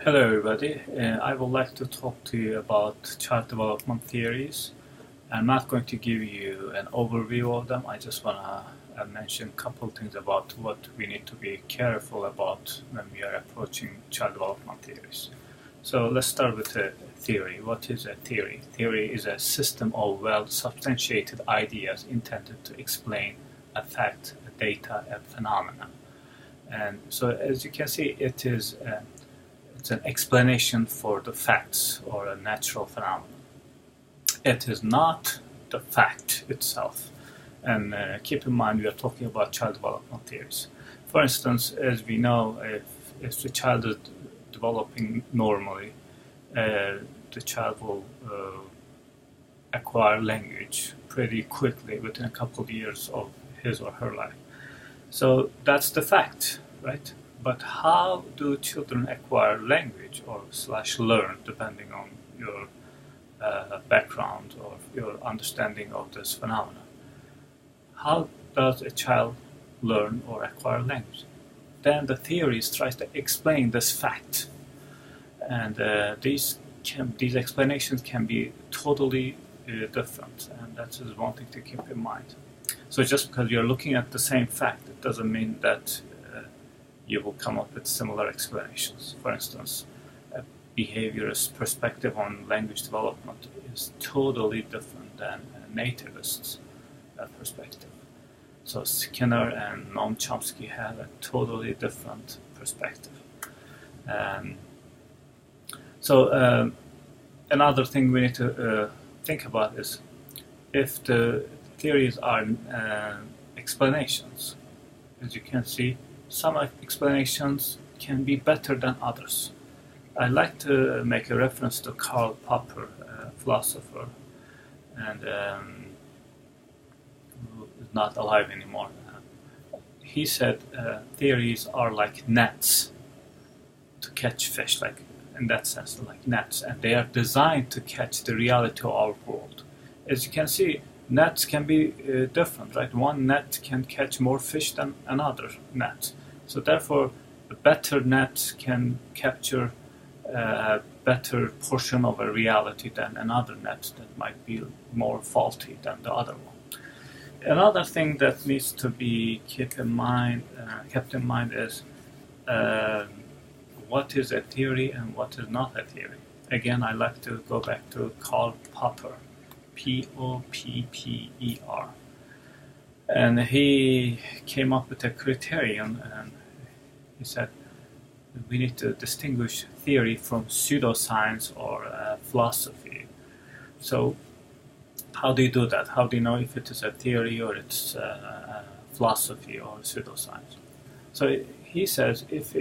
Hello everybody, I would like to talk to you about child development theories. I'm not going to give you an overview of them, I just want to mention a couple things about what we need to be careful about when we are approaching child development theories. So let's start with a theory. What is a theory? Theory is a system of well-substantiated ideas intended to explain a fact, a data, a phenomenon. And so as you can see, it's an explanation for the facts or a natural phenomenon. It is not the fact itself. And keep in mind, we are talking about child development theories. For instance, as we know, if the child is developing normally, the child will acquire language pretty quickly within a couple of years of his or her life. So that's the fact, right? But how do children acquire language or / learn, depending on your background or your understanding of this phenomenon? How does a child learn or acquire language? Then the theories tries to explain this fact, and these explanations can be totally different, and that is one thing to keep in mind. So just because you're looking at the same fact, it doesn't mean that you will come up with similar explanations. For instance, a behaviorist perspective on language development is totally different than a nativist perspective. So Skinner and Noam Chomsky have a totally different perspective. Another thing we need to think about is if the theories are explanations. As you can see, some explanations can be better than others. I like to make a reference to Karl Popper, a philosopher, and who is not alive anymore. He said theories are like nets to catch fish, like in that sense, like nets, and they are designed to catch the reality of our world. As you can see, nets can be different, right? One net can catch more fish than another net. So therefore, a better net can capture a better portion of a reality than another net that might be more faulty than the other one. Another thing that needs to be kept in mind is what is a theory and what is not a theory. Again, I like to go back to Karl Popper. Popper. And he came up with a criterion, and he said we need to distinguish theory from pseudoscience or philosophy. So how do you do that? How do you know if it is a theory or it's philosophy or pseudoscience? So he says if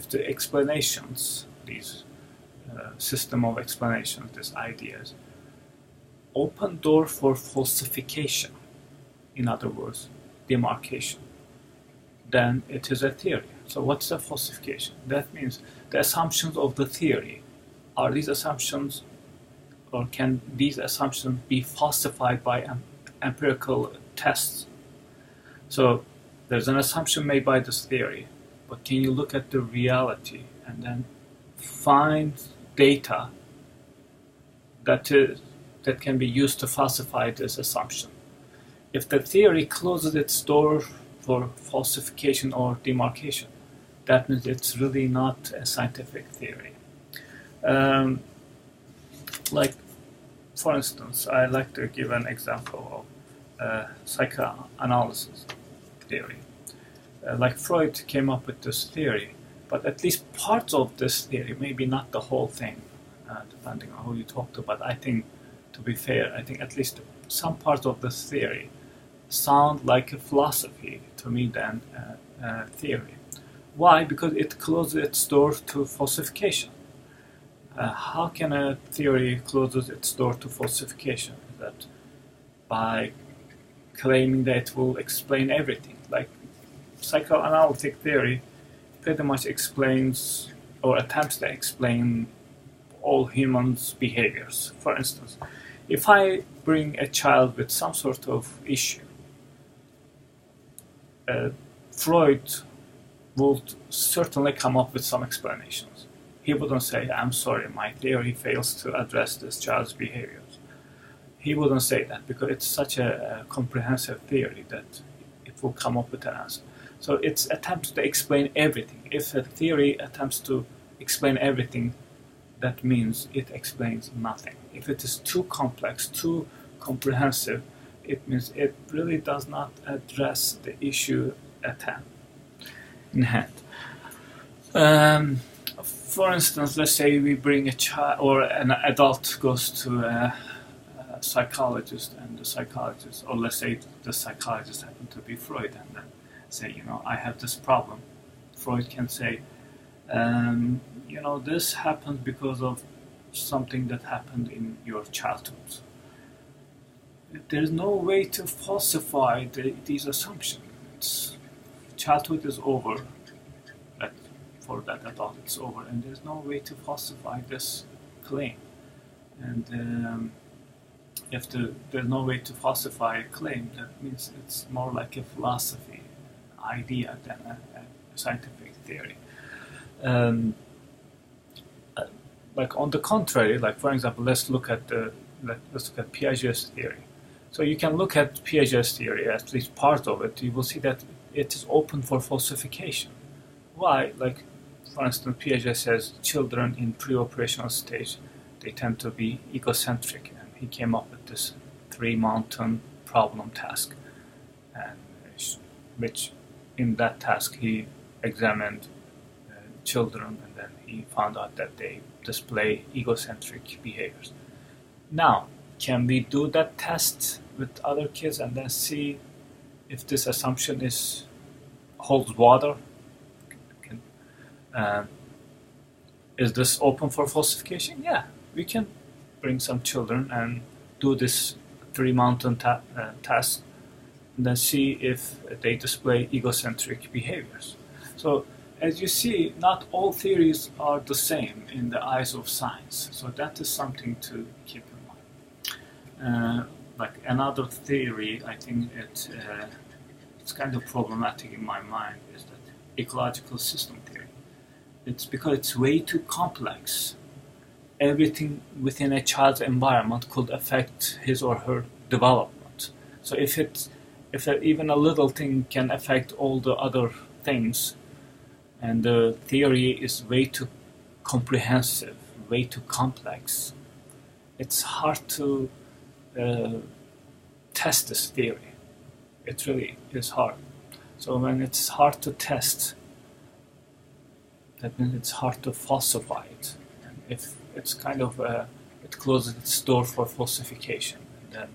the explanations, these system of explanations, these ideas, open door for falsification, in other words, demarcation, then it is a theory. So what's a falsification? That means the assumptions of the theory, are these assumptions, or can these assumptions be falsified by empirical tests? So there's an assumption made by this theory, but can you look at the reality and then find data that can be used to falsify this assumption? If the theory closes its door for falsification or demarcation, that means it's really not a scientific theory. Like, for instance, I like to give an example of psychoanalysis theory. Like Freud came up with this theory, but at least parts of this theory, maybe not the whole thing, depending on who you talk to, but I think, to be fair, I think at least some parts of this theory sound like a philosophy to me than a theory. Why? Because it closes its door to falsification. How can a theory close its door to falsification? That by claiming that it will explain everything. Like psychoanalytic theory pretty much explains or attempts to explain all humans' behaviors. For instance, if I bring a child with some sort of issue, Freud would certainly come up with some explanations. He wouldn't say, I'm sorry, my theory fails to address this child's behaviors. He wouldn't say that because it's such a comprehensive theory that it will come up with an answer. So it attempts to explain everything. If a theory attempts to explain everything, that means it explains nothing. If it is too complex, too comprehensive, it means it really does not address the issue at hand. For instance, let's say we bring a child or an adult goes to a psychologist, and the psychologist, or let's say the psychologist happened to be Freud, and then say, I have this problem. Freud can say, this happened because of something that happened in your childhood. There's no way to falsify these assumptions. Childhood is over. For that adult, it's over, and there's no way to falsify this claim. And if there's no way to falsify a claim, that means it's more like a philosophy idea than a scientific theory. Like on the contrary, like for example, let's look at Piaget's theory. So you can look at Piaget's theory, at least part of it. You will see that it is open for falsification. Why? Like, for instance, Piaget says children in pre-operational stage, they tend to be egocentric, and he came up with this 3-mountain problem task, and which in that task he examined children, and then he found out that they display egocentric behaviors. Now, can we do that test with other kids and then see if this assumption holds water? Is this open for falsification? Yeah, we can bring some children and do this 3-mountain task and then see if they display egocentric behaviors. So as you see, not all theories are the same in the eyes of science. So that is something to keep in mind. Like another theory, I think it's kind of problematic in my mind, is that ecological system theory. It's because it's way too complex. Everything within a child's environment could affect his or her development. So if even a little thing can affect all the other things, and the theory is way too comprehensive, way too complex, it's hard to test this theory. It really is hard. So when it's hard to test, that means it's hard to falsify it. And if it's kind of it closes its door for falsification, then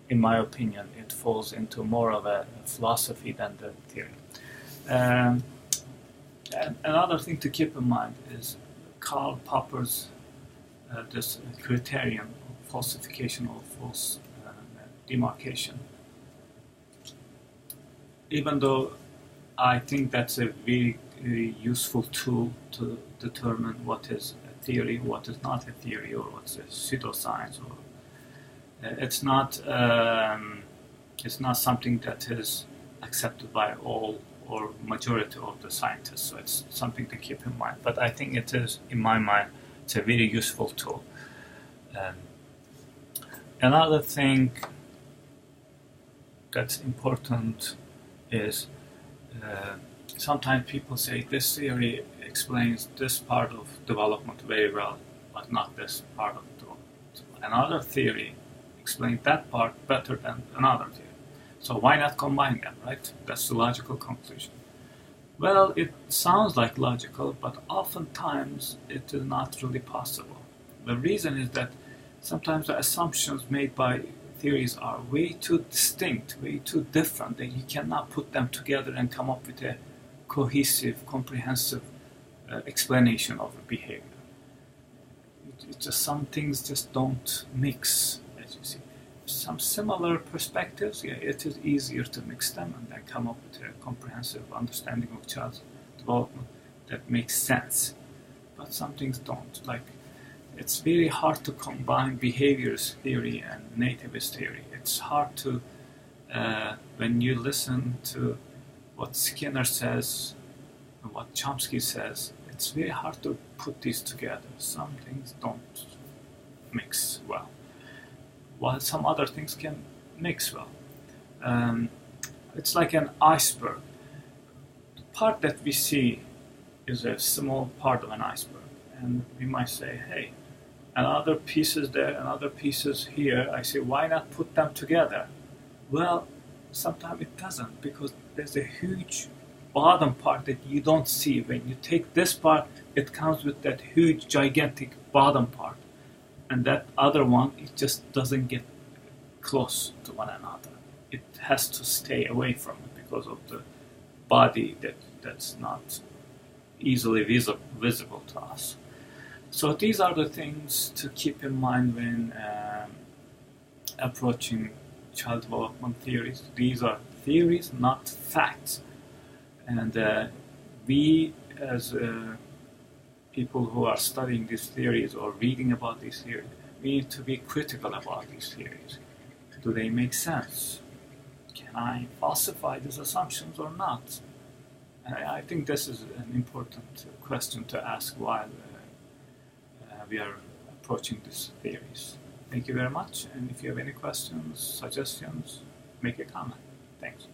in my opinion it falls into more of a philosophy than the theory. And another thing to keep in mind is Karl Popper's this criterion of falsification or false demarcation. Even though I think that's a very useful tool to determine what is a theory, what is not a theory, or what's a pseudoscience, or it's not something that is accepted by all or majority of the scientists. So it's something to keep in mind. But I think it is, in my mind, it's a very useful tool. Another thing that's important is sometimes people say this theory explains this part of development very well, but not this part of development. Another theory explains that part better than another theory. So why not combine them, right? That's the logical conclusion. Well, it sounds like logical, but oftentimes it is not really possible. The reason is that sometimes the assumptions made by theories are way too distinct, way too different, that you cannot put them together and come up with a cohesive, comprehensive explanation of a behavior. Some things just don't mix, as you see. Some similar perspectives, yeah, it is easier to mix them and then come up with a comprehensive understanding of child's development that makes sense. But some things don't. Like, it's very hard to combine behaviors theory and nativist theory. It's hard to, when you listen to what Skinner says and what Chomsky says, it's very hard to put these together. Some things don't mix well, while some other things can mix well. It's like an iceberg. The part that we see is a small part of an iceberg, and we might say, hey, and other pieces there and other pieces here. I say, why not put them together? Well, sometimes it doesn't, because there's a huge bottom part that you don't see. When you take this part, it comes with that huge, gigantic bottom part, and that other one, it just doesn't get close to one another. It has to stay away from it because of the body that's not easily visible to us. So these are the things to keep in mind when approaching child development theories. These are theories, not facts. And we, as people who are studying these theories or reading about these theories, we need to be critical about these theories. Do they make sense? Can I falsify these assumptions or not? I think this is an important question to ask while we are approaching these theories. Thank you very much, and if you have any questions, suggestions, make a comment. Thanks.